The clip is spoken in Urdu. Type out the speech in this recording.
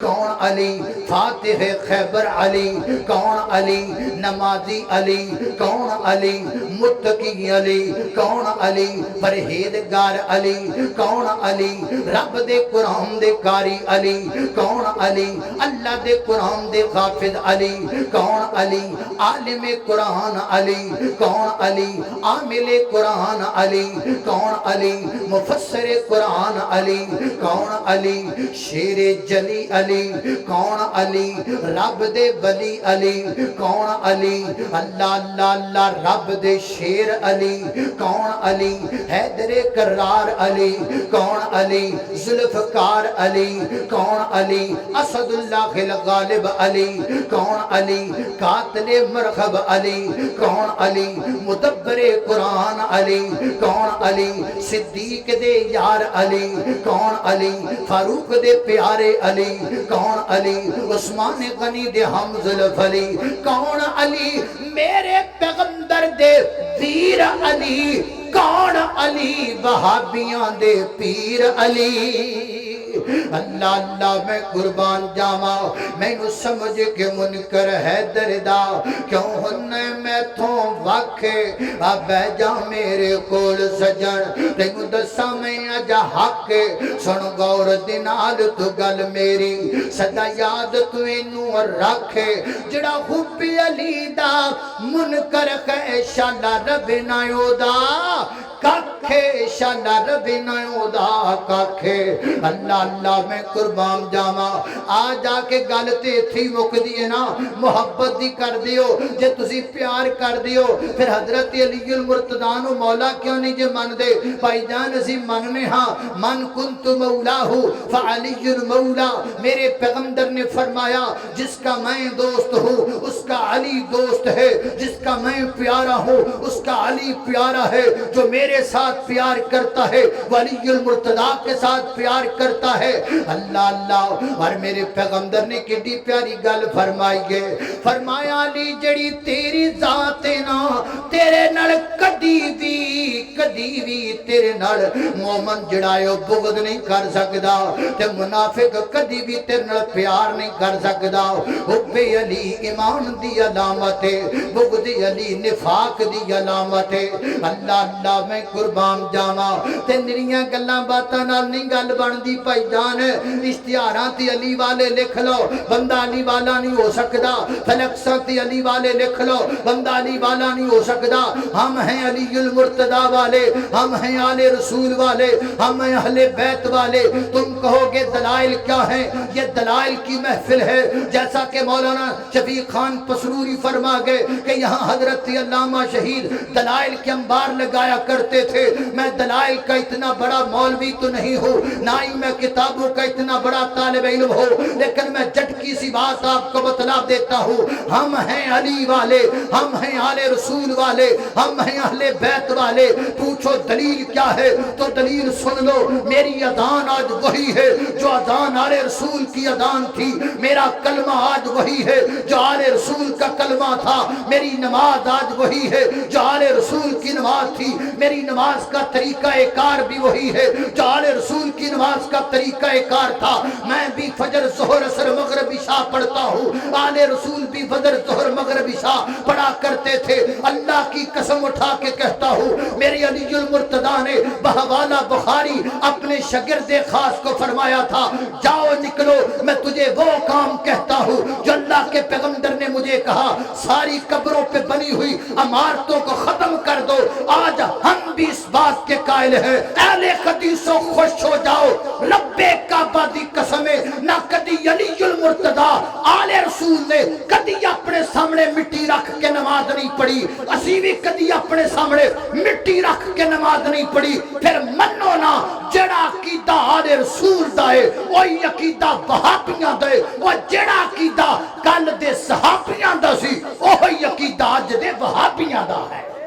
کون علی فاتح خیبر علی، کون علی نمازی علی، کون علی متقی علی، کون علی پرہیزگار علی، کون علی رب دے قرآن دے کاری علی، کون علی اللہ دے قرآن دے حافظ علی، کون علی عالم قرآن علی، کون علی عامل قرآن علی، کون علی مفسر قرآن علی، کون علی شیر جلی علی، کون علی رب دے ولی علی، کون علی اللہ اللہ اللہ رب دے شیر علی، کون علی حیدر کرار علی، کون علی ذوالفقار علی، کون علی اسد اللہ الغالب علی، کون علی قاتل مرغب علی، کون علی مدبر قرآن علی، کون علی صدیق دے یار علی، کون علی فاروق دے پیارے علی، کون علی عثمان غنی دے ہم زلف علی، کون علی میرے پیغمبر دے ویر علی، کون علی وہابیاں دے پیر علی۔ اللہ اللہ میں قربان جاما میں نو سمجھ کے منکر ہے دردا کیوں ہنے میں تھوں واکھے بہ جا میرے کول سجن تینو دسا میں اجا حق سن غور دنال تو گل میری سدا یاد تو اینو رکھے جڑا حب علی دا منکر ہے شالا رب نایو دا کاکھے شالا رب نایو دا کاکھے۔ اللہ اللہ میں قربان جاما آ جا کے گالتے تھی مک دیئے نا محبت دی کر دیو جے تسی پیار کر دیو پھر حضرت علی المرتضیٰ مولا کیوں نہیں جے من دے بھائی جان اسی من میں ہاں من کنت مولاہو فعلی المولا میرے پیغمبر نے فرمایا جس کا میں دوست ہوں اس کا علی دوست ہے، جس کا میں پیارا ہوں اس کا علی پیارا ہے، جو میرے ساتھ پیار کرتا ہے ولی المرتضیٰ کے ساتھ پیار کرتا ہے۔ اللہ اللہ اور میرے پیغمبر نے کتنی پیاری گل فرمائی ہے، فرمایا علی جڑی تیری ذات نا تیرے نال کدی بھی تیرے نال مومن جڑایو بغض نہیں کر سکدا تے منافق کدی بھی تیرے نال پیار نہیں کر سکدا۔ حب علی ایمان دی علامت ہے، بغض علی نفاق دی علامت ہے۔ اللہ اللہ میں قربان جاواں تے نریاں گلاں باتاں نال نہیں گل بندی پائی جان اشتہاراں تے علی والے لکھ لو بندہ علی والا نہیں ہو سکدا، فلکساں تے علی والے لکھ لو بندہ علی والا نہیں ہو سکدا۔ ہم ہیں علی المرتضیٰ والے، ہم ہیں آل رسول والے، ہم ہیں اہل بیت والے۔ تم کہو گے دلائل کیا ہیں؟ یہ دلائل کی محفل ہے، جیسا کہ مولانا شفیق خان پسروری فرما گئے کہ یہاں حضرت علامہ شہید دلائل کے انبار لگایا کرتے تھے۔ میں دلائل کا اتنا بڑا مولوی تو نہیں ہوں، نہ ہی میں کتابوں کا اتنا بڑا طالب علم ہو، لیکن میں جھٹکی سی بات آپ کو بتلا دیتا ہوں، ہم ہیں علی والے، ہم ہیں آل رسول والے، ہم ہیں اہل بیت والے۔ پوچھو دلیل کیا ہے تو دلیل سن لو، میری اذان آج وہی ہے جو اذان آل رسول کی اذان تھی، میرا کلمہ آج وہی ہے جو آل رسول کا کلمہ تھا، میری نماز آج وہی ہے جو آل رسول کی نماز تھی، میری نماز کا طریقہ کار بھی وہی ہے جو آل رسول کی نماز کا طریقہ کار تھا۔ میں بھی فجر ظہر عصر مغرب عشاء پڑھتا ہوں، آل رسول بھی فجر ظہر مغرب عشاء پڑھا کرتے تھے۔ اللہ کی قسم اٹھا کے کہتا ہوں میری علی المرتضیٰ نے بحوالہ بخاری اپنے شاگرد خاص کو فرمایا تھا جاؤ نکلو میں تجھے وہ کام کہتا ہوں جو اللہ کے پیغمبر نے مجھے کہا، ساری قبروں پہ بنی ہوئی عمارتوں کو ختم کر دو۔ آج ہم بھی اس بات کے قائل ہیں، اہل حدیثوں خوش ہو جاؤ، رب کعبہ دی قسمیں نہ کدی علی المرتضیٰ آل رسول نے کدی اپنے سامنے مٹی رکھ کے نماز نہیں پڑھی، اسی بھی کدی اپنے سامنے مٹی رکھ کے نماز نہیں پڑھی۔ پھر منو نا جڑا عقیدہ آل رسول دا ہے وہی عقیدہ وہابیاں دا ہے، وہ جڑا عقیدہ کل دے صحابیاں دا سی وہی عقیدہ اج دے وہابیاں دا ہے۔